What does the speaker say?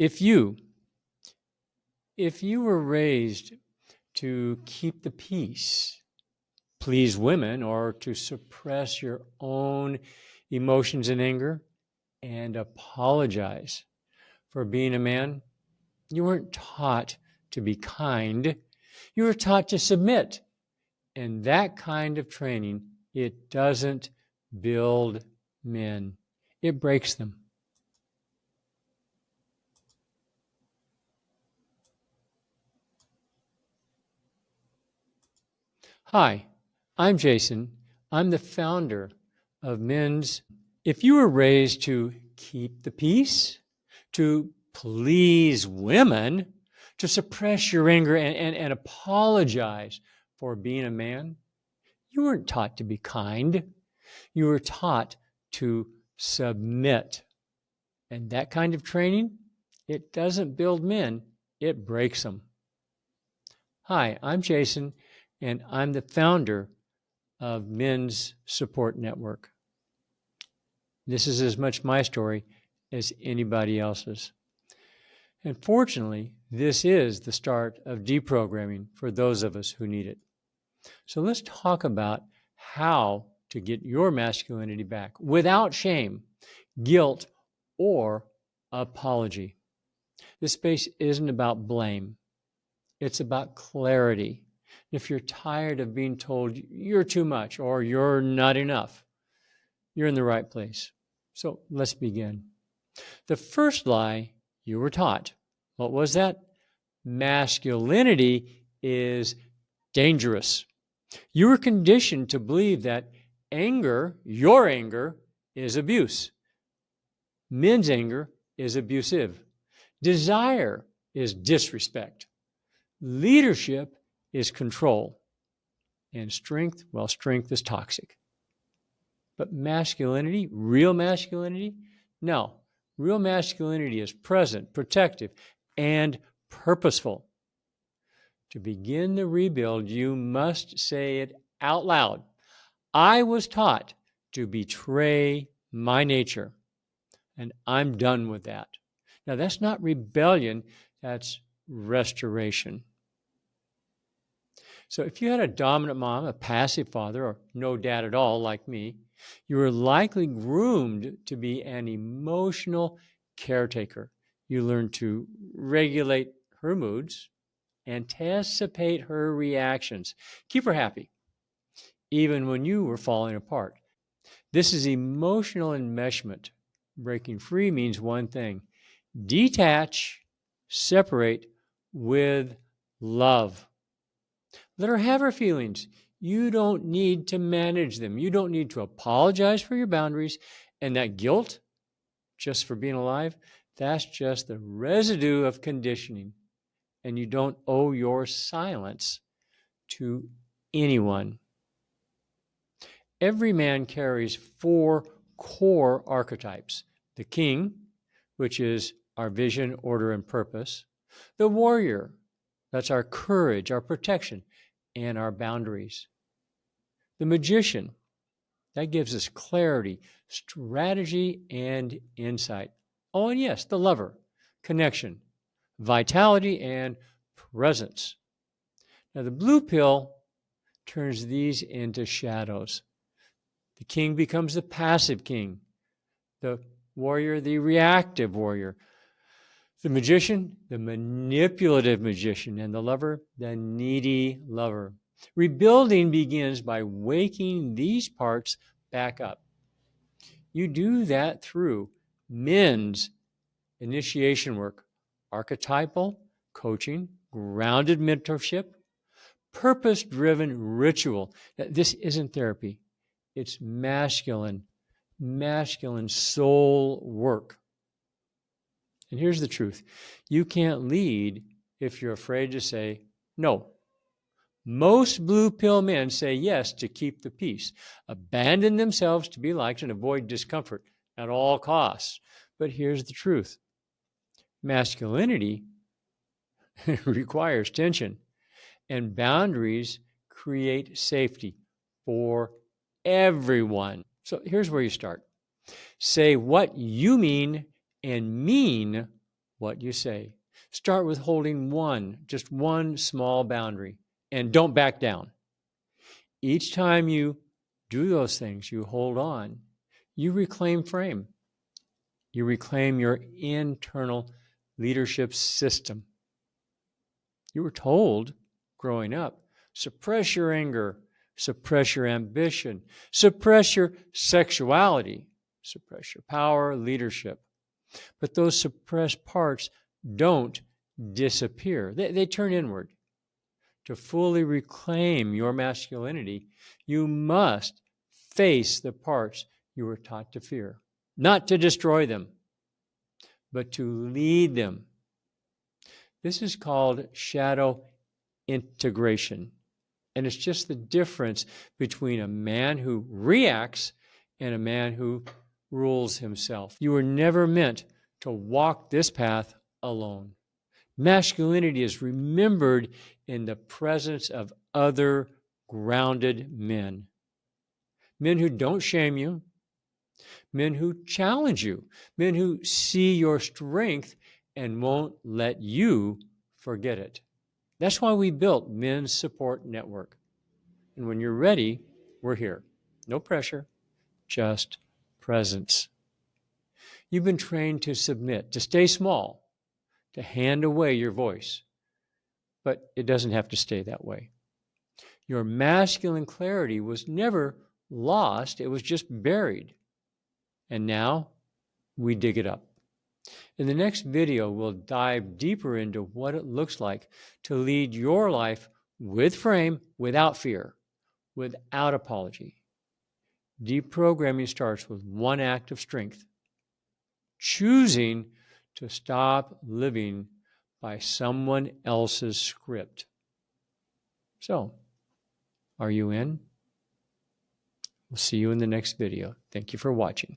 If you were raised to keep the peace, please women, or to suppress your own emotions and anger and apologize for being a man, you weren't taught to be kind. You were taught to submit. And that kind of training, it doesn't build men. It breaks them. Hi, I'm Jason. I'm the founder of Men's. If you were raised to keep the peace, to please women, to suppress your anger and apologize for being a man, you weren't taught to be kind. You were taught to submit. And that kind of training, it doesn't build men, it breaks them. Hi, I'm Jason, and I'm the founder of Men's Support Network. This is as much my story as anybody else's. And fortunately, this is the start of deprogramming for those of us who need it. So let's talk about how to get your masculinity back without shame, guilt, or apology. This space isn't about blame. It's about clarity. If you're tired of being told you're too much or you're not enough, you're in the right place. So let's begin. The first lie you were taught, what was that? Masculinity is dangerous. You were conditioned to believe that anger, your anger, is abuse. Men's anger is abusive. Desire is disrespect. Leadership is control. And strength, well, strength is toxic. But masculinity, real masculinity? No. Real masculinity is present, protective, and purposeful. To begin the rebuild, you must say it out loud. I was taught to betray my nature, and I'm done with that. Now, that's not rebellion, that's restoration. So if you had a dominant mom, a passive father, or no dad at all like me, you were likely groomed to be an emotional caretaker. You learned to regulate her moods, anticipate her reactions, keep her happy, even when you were falling apart. This is emotional enmeshment. Breaking free means one thing: detach, separate with love. Let her have her feelings. You don't need to manage them. You don't need to apologize for your boundaries. And that guilt, just for being alive, that's just the residue of conditioning. And you don't owe your silence to anyone. Every man carries 4 core archetypes: the king, which is our vision, order, and purpose; the warrior, that's our courage, our protection, and our boundaries; the magician, that gives us clarity, strategy, and insight. Oh, and yes, the lover, connection, vitality, and presence. Now, the blue pill turns these into shadows. The king becomes the passive king, the warrior, the reactive warrior, the magician, the manipulative magician, and the lover, the needy lover. Rebuilding begins by waking these parts back up. You do that through men's initiation work, archetypal coaching, grounded mentorship, purpose-driven ritual. This isn't therapy. It's masculine soul work. And here's the truth. You can't lead if you're afraid to say no. Most blue pill men say yes to keep the peace, abandon themselves to be liked, and avoid discomfort at all costs. But here's the truth. Masculinity requires tension, and boundaries create safety for everyone. So here's where you start. Say what you mean and mean what you say. Start with holding just one small boundary, and don't back down. Each time you do those things, you hold on, you reclaim frame. You reclaim your internal leadership system. You were told growing up, suppress your anger, suppress your ambition, suppress your sexuality, suppress your power, leadership. But those suppressed parts don't disappear. They turn inward. To fully reclaim your masculinity, you must face the parts you were taught to fear. Not to destroy them, but to lead them. This is called shadow integration. And it's just the difference between a man who reacts and a man who rules himself. You were never meant to walk this path alone. Masculinity is remembered in the presence of other grounded men. Men who don't shame you, men who challenge you, men who see your strength and won't let you forget it. That's why we built Men's Support Network. And when you're ready, we're here. No pressure, just presence. You've been trained to submit, to stay small, to hand away your voice. But it doesn't have to stay that way. Your masculine clarity was never lost, it was just buried. And now we dig it up. In the next video, we'll dive deeper into what it looks like to lead your life with frame, without fear, without apology. Deprogramming starts with one act of strength, choosing to stop living by someone else's script. So, are you in? We'll see you in the next video. Thank you for watching.